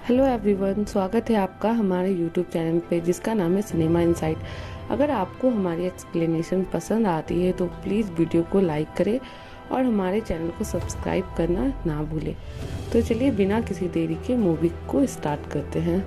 Hello everyone, स्वागत है आपका हमारे यूट्यूब चैनल पे जिसका नाम है सिनेमा इनसाइट। अगर आपको हमारी एक्सप्लेनेशन पसंद आती है तो प्लीज़ वीडियो को लाइक करें और हमारे चैनल को सब्सक्राइब करना ना भूलें। तो चलिए बिना किसी देरी के मूवी को स्टार्ट करते हैं।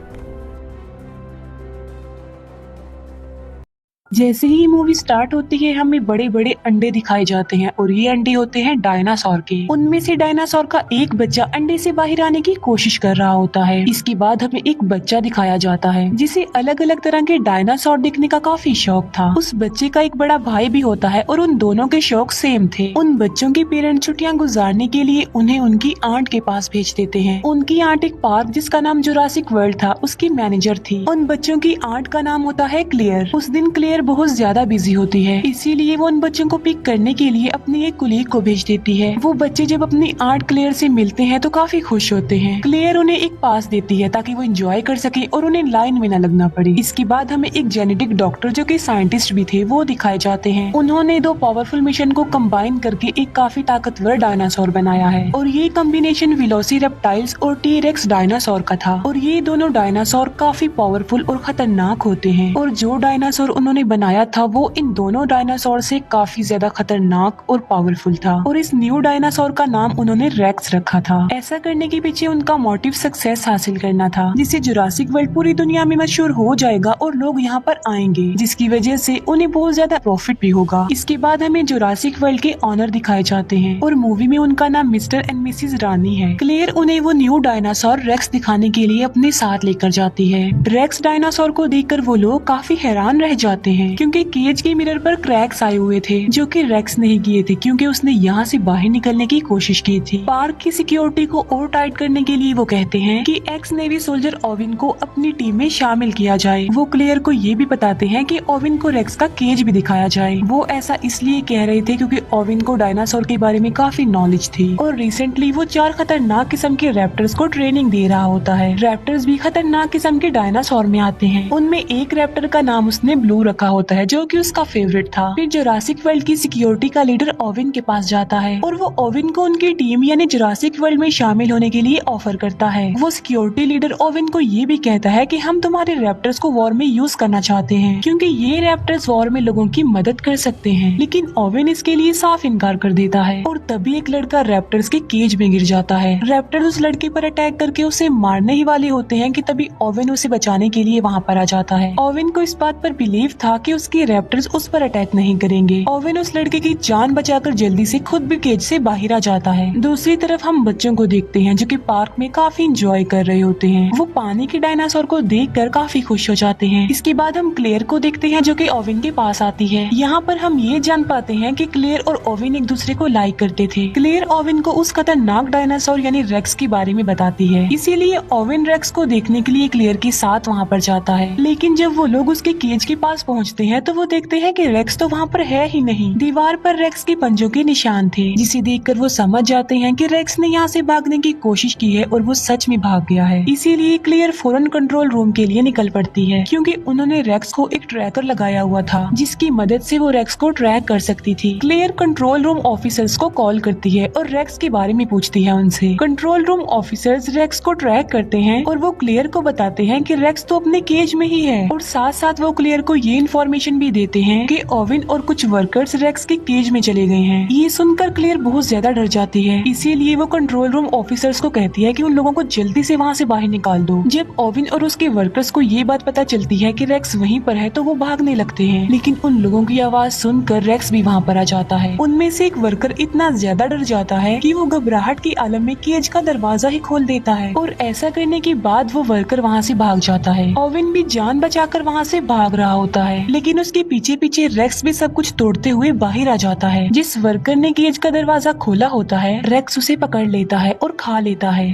जैसे ही मूवी स्टार्ट होती है हमें बड़े बड़े अंडे दिखाए जाते हैं और ये अंडे होते हैं डायनासोर के। उनमें से डायनासोर का एक बच्चा अंडे से बाहर आने की कोशिश कर रहा होता है। इसके बाद हमें एक बच्चा दिखाया जाता है जिसे अलग अलग तरह के डायनासोर देखने का काफी शौक था। उस बच्चे का एक बड़ा भाई भी होता है और उन दोनों के शौक सेम थे। उन बच्चों के पेरेंट्स छुट्टियां गुजारने के लिए उन्हें उनकी आंट के पास भेज देते हैं। उनकी आंट एक पार्क जिसका नाम जुरासिक वर्ल्ड था उसकी मैनेजर थी। उन बच्चों की आंट का नाम होता है क्लेयर। उस दिन क्लेयर बहुत ज्यादा बिजी होती है, इसीलिए वो उन बच्चों को पिक करने के लिए अपनी एक कुलीग को भेज देती है। वो बच्चे जब अपनी आंट क्लेयर से मिलते हैं तो काफी खुश होते हैं। क्लेयर उन्हें एक पास देती है ताकि वो एंजॉय कर सके और उन्हें लाइन में न लगना पड़े। इसके बाद हमें एक जेनेटिक डॉक्टर जो कि साइंटिस्ट भी थे वो दिखाए जाते हैं। उन्होंने दो पावरफुल मिशन को कंबाइन करके एक काफी ताकतवर डायनासोर बनाया है और ये कॉम्बिनेशन वेलोसिरैप्टाइल्स और टी-रेक्स डायनासोर का था। और ये दोनों डायनासोर काफी पावरफुल और खतरनाक होते हैं और जो डायनासोर उन्होंने बनाया था वो इन दोनों डायनासोर से काफी ज्यादा खतरनाक और पावरफुल था और इस न्यू डायनासोर का नाम उन्होंने रेक्स रखा था। ऐसा करने के पीछे उनका मोटिव सक्सेस हासिल करना था, जिससे जुरासिक वर्ल्ड पूरी दुनिया में मशहूर हो जाएगा और लोग यहाँ पर आएंगे, जिसकी वजह से उन्हें बहुत ज्यादा प्रॉफिट भी होगा। इसके बाद हमें जुरासिक वर्ल्ड के ऑनर दिखाए जाते हैं और मूवी में उनका नाम मिस्टर एंड मिसेस रानी है। क्लेयर उन्हें वो न्यू डायनासोर रेक्स दिखाने के लिए अपने साथ लेकर जाती है। रेक्स डायनासोर को देखकर वो लोग काफी हैरान रह जाते हैं क्योंकि केज के मिरर पर क्रैक्स आए हुए थे जो कि रेक्स नहीं किए थे क्योंकि उसने यहाँ से बाहर निकलने की कोशिश की थी। पार्क की सिक्योरिटी को और टाइट करने के लिए वो कहते हैं कि एक्स नेवी सोल्जर ओविन को अपनी टीम में शामिल किया जाए। वो क्लेयर को ये भी बताते हैं कि ओविन को रेक्स का केज भी दिखाया जाए। वो ऐसा इसलिए कह रहे थे क्योंकि ओविन को डायनासोर के बारे में काफी नॉलेज थी और रिसेंटली वो 4 खतरनाक किस्म के रैप्टर्स को ट्रेनिंग दे रहा होता है। रैप्टर्स भी खतरनाक किस्म के डायनासोर में आते हैं। उनमें एक रैप्टर का नाम उसने ब्लू रखा होता है जो कि उसका फेवरेट था। फिर जुरासिक वर्ल्ड की सिक्योरिटी का लीडर ओविन के पास जाता है और वो ओविन को उनकी टीम यानी जुरासिक वर्ल्ड में शामिल होने के लिए ऑफर करता है। वो सिक्योरिटी लीडर ओविन को ये भी कहता है कि हम तुम्हारे रैप्टर्स को वॉर में यूज करना चाहते हैं क्योंकि ये रैप्टर्स वॉर में लोगों की मदद कर सकते हैं। लेकिन ओविन इसके लिए साफ इनकार कर देता है और तभी एक लड़का रैप्टर्स के केज में गिर जाता है। रैप्टर्स उस लड़के पर अटैक करके उसे मारने ही वाले होते हैं कि तभी ओविन उसे बचाने के लिए वहाँ पर आ जाता है। ओविन को इस बात पर बिलीव था कि उसके रैप्टर्स उस पर अटैक नहीं करेंगे। ओविन उस लड़के की जान बचाकर जल्दी से खुद भी केज से बाहर आ जाता है। दूसरी तरफ हम बच्चों को देखते हैं जो कि पार्क में काफी एंजॉय कर रहे होते हैं। वो पानी के डायनासोर को देखकर काफी खुश हो जाते हैं। इसके बाद हम क्लेयर को देखते हैं जो कि ओविन के पास आती है। यहाँ पर हम ये जान पाते हैं कि क्लेयर और ओविन एक दूसरे को लाइक करते थे। क्लेयर ओविन को उस खतरनाक डायनासोर यानी रेक्स के बारे में बताती है, इसीलिए ओविन रेक्स को देखने के लिए क्लेयर के साथ वहाँ पर जाता है। लेकिन जब वो लोग उसके केज के पास पहुँचते हैं तो वो देखते हैं कि रेक्स तो वहाँ पर है ही नहीं। दीवार पर रेक्स के पंजों के निशान थे जिसे देखकर वो समझ जाते हैं कि रेक्स ने यहाँ से भागने की कोशिश की है और वो सच में भाग गया है। इसीलिए क्लेयर फौरन कंट्रोल रूम के लिए निकल पड़ती है क्योंकि उन्होंने रेक्स को एक ट्रैकर लगाया हुआ था जिसकी मदद से वो रेक्स को ट्रैक कर सकती थी। क्लेयर कंट्रोल रूम ऑफिसर्स को कॉल करती है और रेक्स के बारे में पूछती है उनसे। कंट्रोल रूम ऑफिसर्स रेक्स को ट्रैक करते हैं और वो क्लेयर को बताते हैं कि रेक्स तो अपने केज में ही है और साथ साथ वो क्लेयर को ये इन्फॉर्मेशन भी देते हैं कि ओविन और कुछ वर्कर्स रेक्स के केज में चले गए हैं। ये सुनकर क्लेयर बहुत ज्यादा डर जाती है, इसीलिए वो कंट्रोल रूम ऑफिसर्स को कहती है कि उन लोगों को जल्दी से वहाँ से बाहर निकाल दो। जब ओविन और उसके वर्कर्स को ये बात पता चलती है कि रेक्स वहीं पर है तो वो भागने लगते हैं, लेकिन उन लोगों की आवाज सुनकर रेक्स भी वहाँ पर आ जाता है। उनमें से एक वर्कर इतना ज्यादा डर जाता है कि वो घबराहट की आलम में केज का दरवाजा ही खोल देता है और ऐसा करने के बाद वो वर्कर वहाँ से भाग जाता है। ओविन भी जान बचाकर वहाँ से भाग रहा होता है, लेकिन उसके पीछे पीछे रेक्स भी सब कुछ तोड़ते हुए बाहर आ जाता है। जिस वर्कर ने केज का दरवाजा खोला होता है रेक्स उसे पकड़ लेता है और खा लेता है।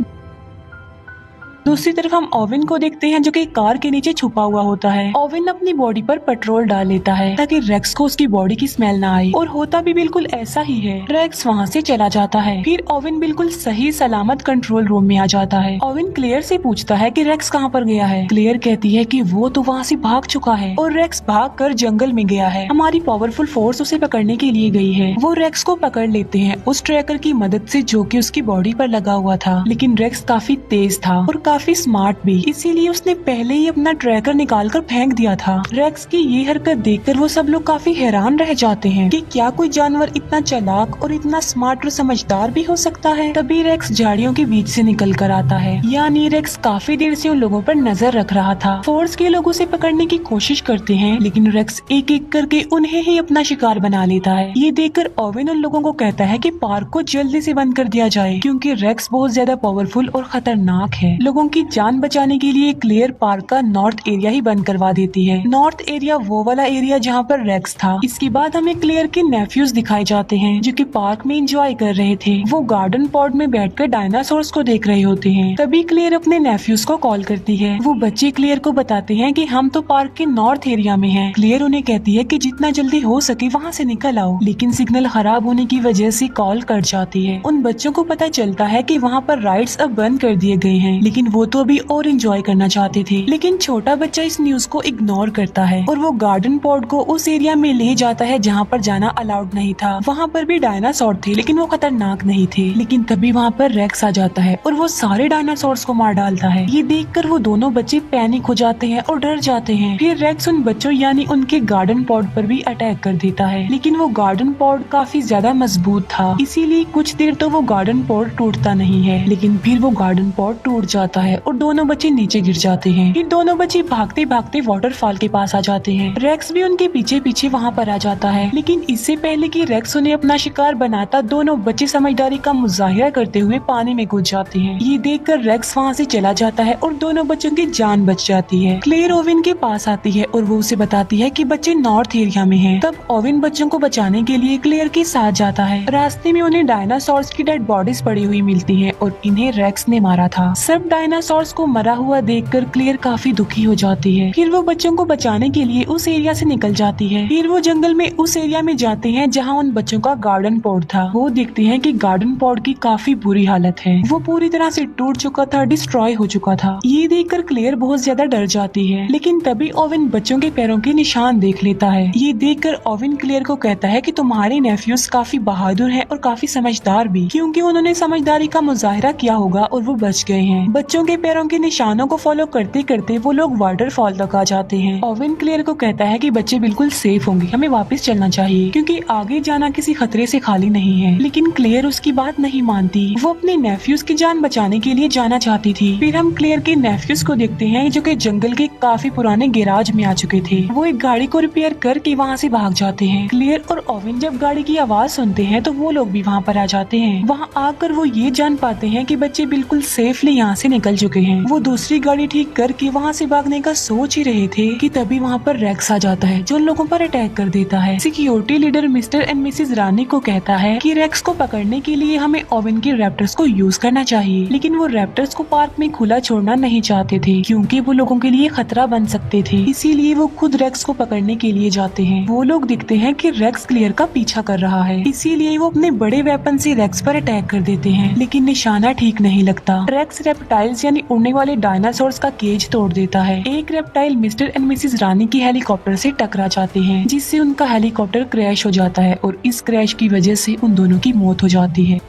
दूसरी तरफ हम ओविन को देखते हैं जो कि कार के नीचे छुपा हुआ होता है। ओविन अपनी बॉडी पर पेट्रोल डाल लेता है ताकि रेक्स को उसकी बॉडी की स्मेल ना आए और होता भी बिल्कुल ऐसा ही है। रेक्स वहाँ से चला जाता है। फिर ओविन बिल्कुल सही सलामत कंट्रोल रूम में आ जाता है। ओविन क्लेयर से पूछता है कि रेक्स कहाँ पर गया है। क्लेयर कहती है कि वो तो वहाँ से भाग चुका है और रेक्स भाग कर जंगल में गया है। हमारी पावरफुल फोर्स उसे पकड़ने के लिए गई है। वो रेक्स को पकड़ लेते हैं उस ट्रैकर की मदद से जो कि उसकी बॉडी पर लगा हुआ था, लेकिन रेक्स काफी तेज था और काफी स्मार्ट भी, इसीलिए उसने पहले ही अपना ट्रैकर निकालकर फेंक दिया था। रेक्स की ये हरकत देखकर वो सब लोग काफी हैरान रह जाते हैं कि क्या कोई जानवर इतना चालाक और इतना स्मार्ट और समझदार भी हो सकता है। तभी रेक्स झाड़ियों के बीच से निकल कर आता है, यानी रेक्स काफी देर से उन लोगों पर नजर रख रहा था। फोर्स के लोग उसे पकड़ने की कोशिश करते हैं, लेकिन रेक्स एक एक करके उन्हें ही अपना शिकार बना लेता है। ये देखकर ओवेन उन लोगों को कहता है कि पार्क को जल्दी से बंद कर दिया जाए, क्योंकि रेक्स बहुत ज्यादा पावरफुल और खतरनाक है। लोगों की जान बचाने के लिए क्लेयर पार्क का नॉर्थ एरिया ही बंद करवा देती है। नॉर्थ एरिया वो वाला एरिया जहाँ पर रेक्स था। इसके बाद हमें क्लेयर के नेफ्यूज दिखाए जाते हैं, जो कि पार्क में एंजॉय कर रहे थे। वो गार्डन पॉड में बैठकर डायनासोर्स को देख रहे होते हैं। तभी क्लेयर अपने नेफ्यूज को कॉल करती है। वो बच्चे क्लेयर को बताते हैं कि हम तो पार्क के नॉर्थ एरिया में हैं। क्लेयर उन्हें कहती है कि जितना जल्दी हो सके वहाँ से निकल आओ, लेकिन सिग्नल खराब होने की वजह से कॉल कट जाती है। उन बच्चों को पता चलता है कि वहाँ पर राइड्स अब बंद कर दिए गए हैं, लेकिन वो तो अभी और एंजॉय करना चाहते थे। लेकिन छोटा बच्चा इस न्यूज को इग्नोर करता है और वो गार्डन पॉड को उस एरिया में ले जाता है जहाँ पर जाना अलाउड नहीं था। वहाँ पर भी डायनासोर थे, लेकिन वो खतरनाक नहीं थे। लेकिन तभी वहाँ पर रेक्स आ जाता है और वो सारे डायनासोर्स को मार डालता है। ये देखकर वो दोनों बच्चे पैनिक हो जाते हैं और डर जाते हैं। फिर रेक्स उन बच्चों यानी उनके गार्डन पॉड पर भी अटैक कर देता है, लेकिन वो गार्डन पॉड काफी ज्यादा मजबूत था, इसीलिए कुछ देर तो वो गार्डन पॉड टूटता नहीं है। लेकिन फिर वो गार्डन पॉड टूट जाता है और दोनों बच्चे नीचे गिर जाते हैं। फिर दोनों बच्चे भागते भागते वाटरफॉल के पास आ जाते हैं। रेक्स भी उनके पीछे पीछे वहाँ पर आ जाता है, लेकिन इससे पहले कि रेक्स उन्हें अपना शिकार बनाता, दोनों बच्चे समझदारी का मुजाहिरा करते हुए पानी में कूद जाते हैं। ये देखकर रेक्स वहाँ से चला जाता है और दोनों बच्चों की जान बच जाती है। क्लेयर ओवेन के पास आती है और वो उसे बताती है कि बच्चे नॉर्थ एरिया में हैं। तब ओवेन बच्चों को बचाने के लिए क्लेयर के साथ जाता है। रास्ते में उन्हें डायनासोर्स की डेड बॉडीज पड़ी हुई मिलती है और इन्हें रेक्स ने मारा था। सब डायनासोर्स को मरा हुआ देखकर क्लेयर काफी दुखी हो जाती है। फिर वो बच्चों को बचाने के लिए उस एरिया से निकल जाती है। फिर वो जंगल में उस एरिया में जाते हैं जहाँ उन बच्चों का गार्डन पॉड था। वो देखते हैं कि गार्डन पॉड की काफी बुरी हालत है, वो पूरी तरह से टूट चुका था, डिस्ट्रॉय हो चुका था। ये देखकर क्लेयर बहुत ज्यादा डर जाती है, लेकिन तभी ओवेन बच्चों के पैरों के निशान देख लेता है। ये देखकर ओवेन क्लेयर को कहता है कि तुम्हारे नेफ्यूज काफी बहादुर हैं और काफी समझदार भी, क्योंकि उन्होंने समझदारी का मुजाहिरा किया होगा और वो बच गए हैं। बच्चों के पैरों के निशानों को फॉलो करते करते वो लोग वाटरफॉल तक आ जाते हैं। ओवेन क्लेयर को कहता है कि बच्चे बिल्कुल सेफ होंगे, हमें वापस चलना चाहिए, क्योंकि आगे जाना किसी खतरे से खाली नहीं है। लेकिन क्लेयर उसकी बात नहीं मानती, वो अपने नेफ्यूज की जान बचाने के लिए जाना चाहती थी। फिर हम क्लेयर के नेफ्यूज को देखते हैं जो कि जंगल के काफी पुराने गैराज में आ चुके थे। वो एक गाड़ी को रिपेयर करके वहाँ से भाग जाते हैं। क्लेयर और ओवेन जब गाड़ी की आवाज सुनते हैं तो वो लोग भी वहाँ पर आ जाते हैं। वहाँ आकर वो ये जान पाते हैं कि बच्चे बिल्कुल सेफली यहाँ से निकल चुके हैं। वो दूसरी गाड़ी ठीक करके वहाँ से भागने का सोच ही रहे थे कि तभी वहाँ पर रेक्स आ जाता है, जो उन लोगों पर अटैक कर देता है। Security leader mister and missus Rani को कहता है कि रेक्स को पकड़ने के लिए हमें ओवेन के रैप्टर्स को यूज करना चाहिए, लेकिन वो रैप्टर्स को पार्क में खुला छोड़ना नहीं चाहते थे, क्योंकि वो लोगों के लिए खतरा बन सकते थे। इसीलिए वो खुद रेक्स को पकड़ने के लिए जाते हैं। वो लोग दिखते हैं कि रेक्स क्लेयर का पीछा कर रहा है, इसीलिए वो अपने बड़े वेपन से रेक्स पर अटैक कर देते हैं, लेकिन निशाना ठीक नहीं लगता। रेक्स रेप्टाइल्स यानी उड़ने वाले डायनासोर्स का केज तोड़ देता है। एक रेप्टाइल मिस्टर एंड मिसेस रानी की हेलीकॉप्टर से टकरा जाते हैं, जिससे उनका हेलीकॉप्टर क्रैश हो जाता है और इस क्रैश की वजह से उन दोनों की मौत हो जाती है।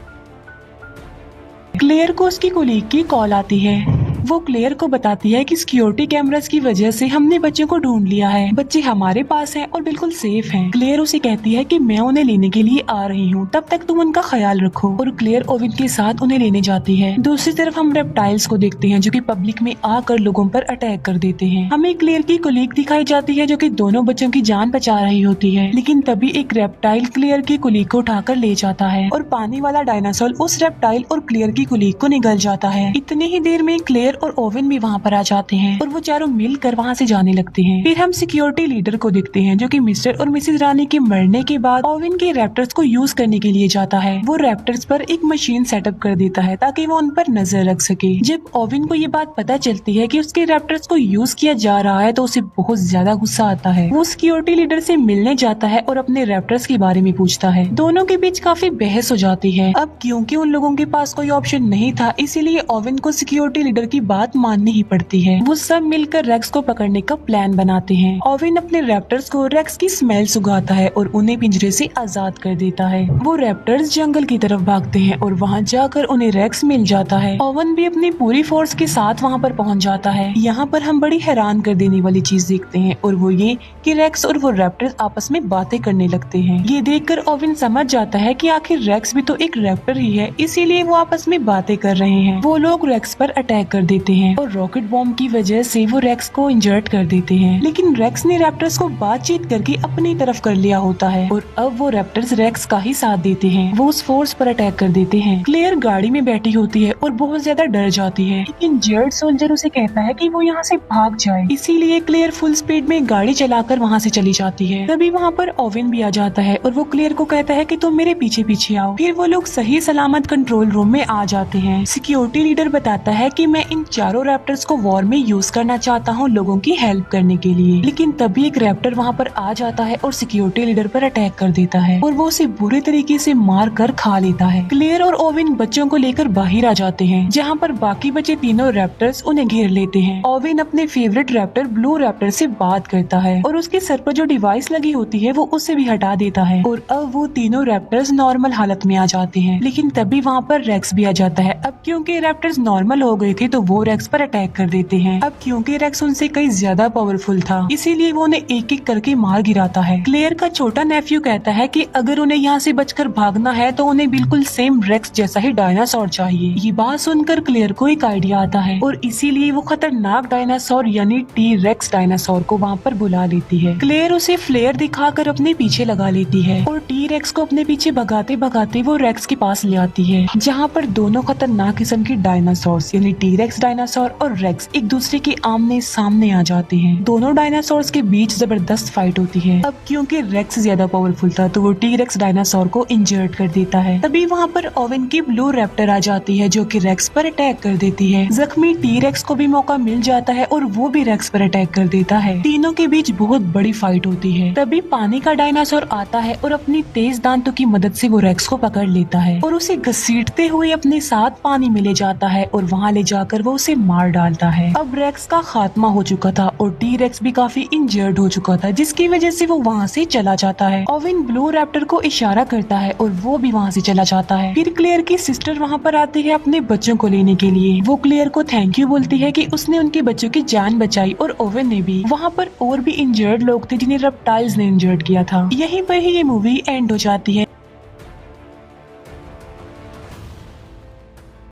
क्लेयर को उसकी कोलीग की कॉल आती है। वो क्लेयर को बताती है कि सिक्योरिटी कैमरास की वजह से हमने बच्चों को ढूंढ लिया है, बच्चे हमारे पास हैं और बिल्कुल सेफ हैं। क्लेयर उसे कहती है कि मैं उन्हें लेने के लिए आ रही हूँ, तब तक तुम उनका ख्याल रखो, और क्लेयर ओवेन के साथ उन्हें लेने जाती है। दूसरी तरफ हम रेप्टाइल्स को देखते हैं जो कि पब्लिक में आकर लोगों पर अटैक कर देते हैं। हमें क्लेयर की कोलीग दिखाई जाती है जो कि दोनों बच्चों की जान बचा रही होती है, लेकिन तभी एक रेप्टाइल क्लेयर की कोलीग को उठाकर ले जाता है और पानी वाला डायनासोर उस रेप्टाइल और क्लेयर की कोलीग को निगल जाता है। इतनी ही देर में क्लेयर और ओवेन भी वहाँ पर आ जाते हैं और वो चारों मिलकर वहाँ से जाने लगते हैं। फिर हम सिक्योरिटी लीडर को देखते हैं जो कि मिस्टर और मिसेस रानी के मरने के बाद ओवेन के रैप्टर्स को यूज करने के लिए जाता है। वो रैप्टर्स पर एक मशीन सेटअप कर देता है ताकि वो उन पर नजर रख सके। जब ओवेन को ये बात पता चलती है कि उसके रैप्टर्स को यूज किया जा रहा है तो उसे बहुत ज्यादा गुस्सा आता है। वो सिक्योरिटी लीडर से मिलने जाता है और अपने रैप्टर्स के बारे में पूछता है। दोनों के बीच काफी बहस हो जाती है। अब क्योंकि उन लोगों के पास कोई ऑप्शन नहीं था, इसीलिए ओवेन को सिक्योरिटी लीडर की बात माननी ही पड़ती है। वो सब मिलकर रेक्स को पकड़ने का प्लान बनाते हैं। ओवेन अपने रैप्टर्स को रेक्स की स्मेल सुंघाता है और उन्हें पिंजरे से आजाद कर देता है। वो रैप्टर्स जंगल की तरफ भागते हैं और वहाँ जाकर उन्हें रेक्स मिल जाता है। ओवेन भी अपनी पूरी फोर्स के साथ वहाँ पर पहुँच जाता है। यहाँ पर हम बड़ी हैरान कर देने वाली चीज देखते हैं और वो ये कि रेक्स और वो रैप्टर्स आपस में बातें करने लगते हैं। ये देखकर ओवेन समझ जाता है कि आखिर रेक्स भी तो एक रैप्टर ही है, इसीलिए वो आपस में बातें कर रहे हैं। वो लोग रेक्स पर अटैक कर देते हैं और रॉकेट बॉम्ब की वजह से वो रेक्स को इंजर्ड कर देते हैं। लेकिन रेक्स ने रैप्टर्स को बातचीत करके अपनी तरफ कर लिया होता है और अब वो रैप्टर्स रेक्स का ही साथ देते हैं। वो उस फोर्स पर अटैक कर देते हैं। क्लेयर गाड़ी में बैठी होती है और बहुत ज्यादा डर जाती है, लेकिन जेड सोल्जर उसे कहता है कि वो यहाँ से भाग जाए, इसीलिए क्लेयर फुल स्पीड में गाड़ी चलाकर वहाँ से चली जाती है। तभी वहाँ पर ओवेन भी आ जाता है और वो क्लेयर को कहता है कि तुम मेरे पीछे पीछे आओ। फिर वो लोग सही सलामत कंट्रोल रूम में आ जाते हैं। सिक्योरिटी लीडर बताता है कि मैं इन चारों रैप्टर्स को वॉर में यूज करना चाहता हूँ लोगों की हेल्प करने के लिए। लेकिन तभी एक रैप्टर वहाँ पर आ जाता है और सिक्योरिटी लीडर पर अटैक कर देता है और वो उसे बुरे तरीके से मार कर खा लेता है। क्लेयर और ओवेन बच्चों को लेकर बाहर आ जाते हैं, जहाँ पर बाकी बचे तीनों रैप्टर्स उन्हें घेर लेते हैं। ओवेन अपने फेवरेट रैप्टर ब्लू रैप्टर से बात करता है और उसके सर पर जो डिवाइस लगी होती है वो उसे भी हटा देता है और अब वो तीनों रैप्टर्स नॉर्मल हालत में आ जाते हैं। लेकिन तभी वहाँ पर रेक्स भी आ जाता है। अब क्योंकि रैप्टर्स नॉर्मल हो गए थे तो वो रेक्स पर अटैक कर देते हैं। अब क्योंकि रेक्स उनसे कई ज्यादा पावरफुल था, इसीलिए वो उन्हें एक एक करके मार गिराता है। क्लेयर का छोटा नेफ्यू कहता है कि अगर उन्हें यहाँ से बचकर भागना है तो उन्हें बिल्कुल सेम रेक्स जैसा ही डायनासोर चाहिए। ये बात सुनकर क्लेयर को एक आइडिया आता है और इसीलिए वो खतरनाक डायनासोर यानी टी रेक्स डायनासोर को वहाँ पर बुला लेती है। क्लेयर उसे फ्लेयर दिखाकर अपने पीछे लगा लेती है और टी रेक्स को अपने पीछे भगाते भगाते वो रेक्स के पास ले आती है, जहाँ पर दोनों खतरनाक किस्म के डायनासोर्स यानी टी रेक्स डायनासोर और रेक्स एक दूसरे के आमने सामने आ जाते हैं। दोनों डायनासोर्स के बीच जबरदस्त फाइट होती है। अब क्योंकि रेक्स ज्यादा पावरफुल था तो वो टी रेक्स डायनासोर को इंजर्ड कर देता है। तभी वहाँ पर ओवेन की ब्लू रैप्टर आ जाती है जो कि रेक्स पर अटैक कर देती है। जख्मी टी रेक्स को भी मौका मिल जाता है और वो भी रेक्स पर अटैक कर देता है। तीनों के बीच बहुत बड़ी फाइट होती है। तभी पानी का डायनासोर आता है और अपनी तेज दांतों की मदद से वो रेक्स को पकड़ लेता है और उसे घसीटते हुए अपने साथ पानी में ले जाता है और वहाँ ले जाकर वो उसे मार डालता है। अब रेक्स का खात्मा हो चुका था और टी रेक्स भी काफी इंजर्ड हो चुका था, जिसकी वजह से वो वहाँ से चला जाता है। ओवेन ब्लू रैप्टर को इशारा करता है और वो भी वहाँ से चला जाता है। फिर क्लेयर की सिस्टर वहाँ पर आती है अपने बच्चों को लेने के लिए। वो क्लेयर को थैंक यू बोलती है कि उसने उनके बच्चों की जान बचाई और ओवेन ने भी। वहाँ पर और भी इंजर्ड लोग थे जिन्हें रेप्टाइल्स ने इंजर्ड किया था। यहीं पर ही ये मूवी एंड हो जाती है।